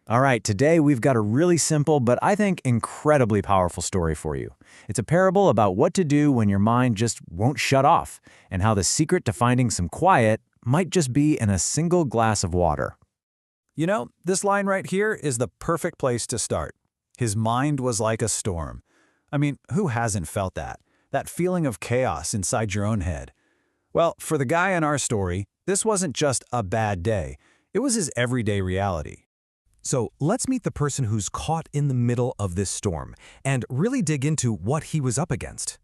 All right, today we've got a really simple but I think incredibly powerful story for you. It's a parable about what to do when your mind just won't shut off, and how the secret to finding some quiet might just be in a single glass of water. You know, this line right here is the perfect place to start. His mind was like a storm. I mean, who hasn't felt that? That feeling of chaos inside your own head. Well, for the guy in our story, this wasn't just a bad day. It was his everyday reality. So let's meet the person who's caught in the middle of this storm and really dig into what he was up against.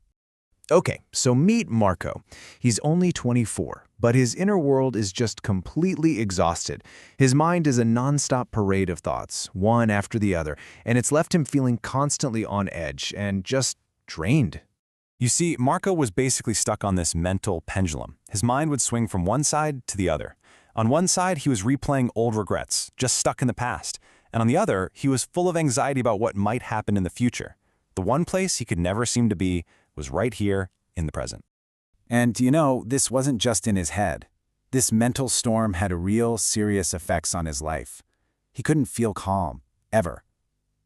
Okay, so meet Marco. He's only 24, but his inner world is just completely exhausted. His mind is a nonstop parade of thoughts, one after the other, and it's left him feeling constantly on edge and just drained. You see, Marco was basically stuck on this mental pendulum. His mind would swing from one side to the other. On one side, he was replaying old regrets, just stuck in the past. And on the other, he was full of anxiety about what might happen in the future. The one place he could never seem to be was right here in the present. And you know, this wasn't just in his head. This mental storm had real, serious effects on his life. He couldn't feel calm, ever.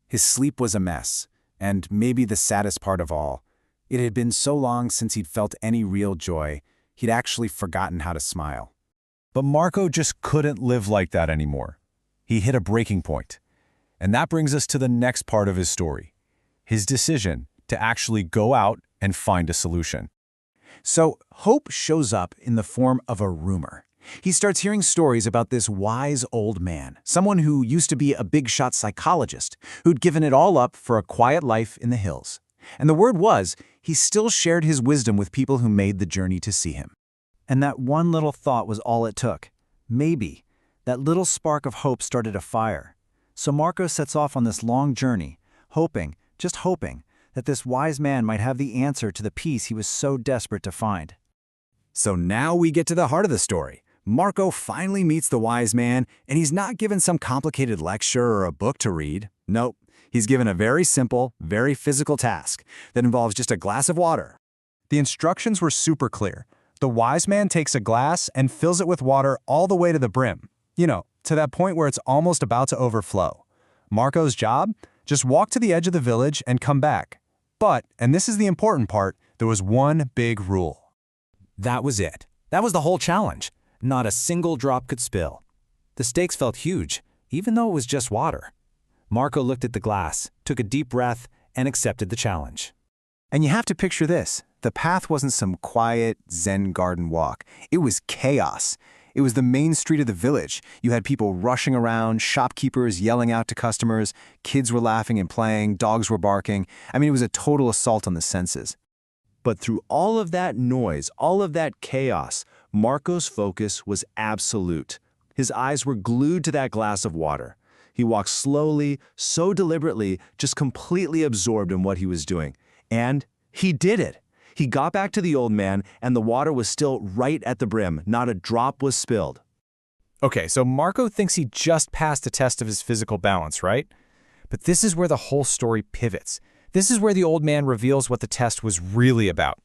His sleep was a mess, and maybe the saddest part of all, it had been so long since he'd felt any real joy, he'd actually forgotten how to smile. But Marco just couldn't live like that anymore. He hit a breaking point. And that brings us to the next part of his story, his decision to actually go out and find a solution. So hope shows up in the form of a rumor. He starts hearing stories about this wise old man, someone who used to be a big-shot psychologist, who'd given it all up for a quiet life in the hills. And the word was, he still shared his wisdom with people who made the journey to see him. And that one little thought was all it took. Maybe that little spark of hope started a fire. So Marco sets off on this long journey, hoping, just hoping, that this wise man might have the answer to the peace he was so desperate to find. So now we get to the heart of the story. Marco finally meets the wise man, and he's not given some complicated lecture or a book to read. Nope, he's given a very simple, very physical task that involves just a glass of water. The instructions were super clear. The wise man takes a glass and fills it with water all the way to the brim. You know, to that point where it's almost about to overflow. Marco's job? Just walk to the edge of the village and come back. But, and this is the important part, there was one big rule. That was it. That was the whole challenge. Not a single drop could spill. The stakes felt huge, even though it was just water. Marco looked at the glass, took a deep breath, and accepted the challenge. And you have to picture this. The path wasn't some quiet Zen garden walk. It was chaos. It was the main street of the village. You had people rushing around, shopkeepers yelling out to customers, kids were laughing and playing, dogs were barking. I mean, it was a total assault on the senses. But through all of that noise, all of that chaos, Marco's focus was absolute. His eyes were glued to that glass of water. He walked slowly, so deliberately, just completely absorbed in what he was doing. And he did it. He got back to the old man, and the water was still right at the brim. Not a drop was spilled. Okay, so Marco thinks he just passed the test of his physical balance, right? But this is where the whole story pivots. This is where the old man reveals what the test was really about.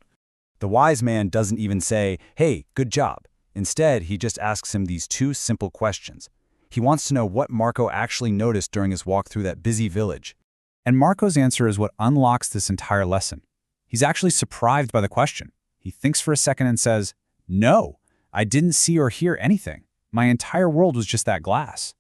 The wise man doesn't even say, "Hey, good job." Instead, he just asks him these two simple questions. He wants to know what Marco actually noticed during his walk through that busy village. And Marco's answer is what unlocks this entire lesson. He's actually surprised by the question. He thinks for a second and says, "No, I didn't see or hear anything. My entire world was just that glass."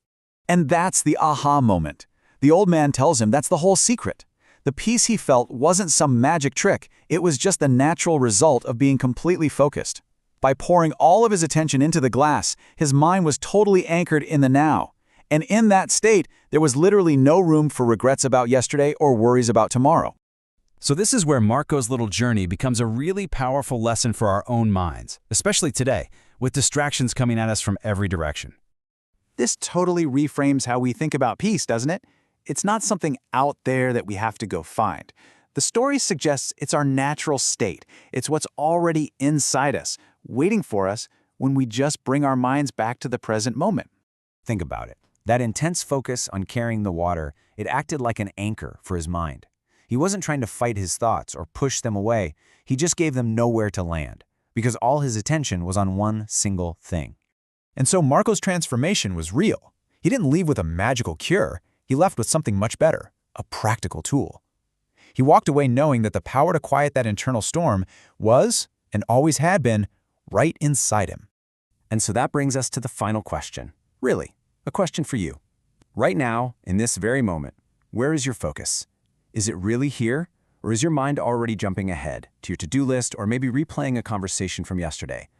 And that's the aha moment. The old man tells him that's the whole secret. The peace he felt wasn't some magic trick. It was just the natural result of being completely focused. By pouring all of his attention into the glass, his mind was totally anchored in the now. And in that state, there was literally no room for regrets about yesterday or worries about tomorrow. So this is where Marco's little journey becomes a really powerful lesson for our own minds, especially today, with distractions coming at us from every direction. This totally reframes how we think about peace, doesn't it? It's not something out there that we have to go find. The story suggests it's our natural state. It's what's already inside us, waiting for us when we just bring our minds back to the present moment. Think about it. That intense focus on carrying the water, it acted like an anchor for his mind. He wasn't trying to fight his thoughts or push them away. He just gave them nowhere to land, because all his attention was on one single thing. And so Marco's transformation was real. He didn't leave with a magical cure. He left with something much better, a practical tool. He walked away knowing that the power to quiet that internal storm was, and always had been, right inside him. And so that brings us to the final question. Really, a question for you. Right now, in this very moment, where is your focus? Is it really here, or is your mind already jumping ahead to your to-do list or maybe replaying a conversation from yesterday?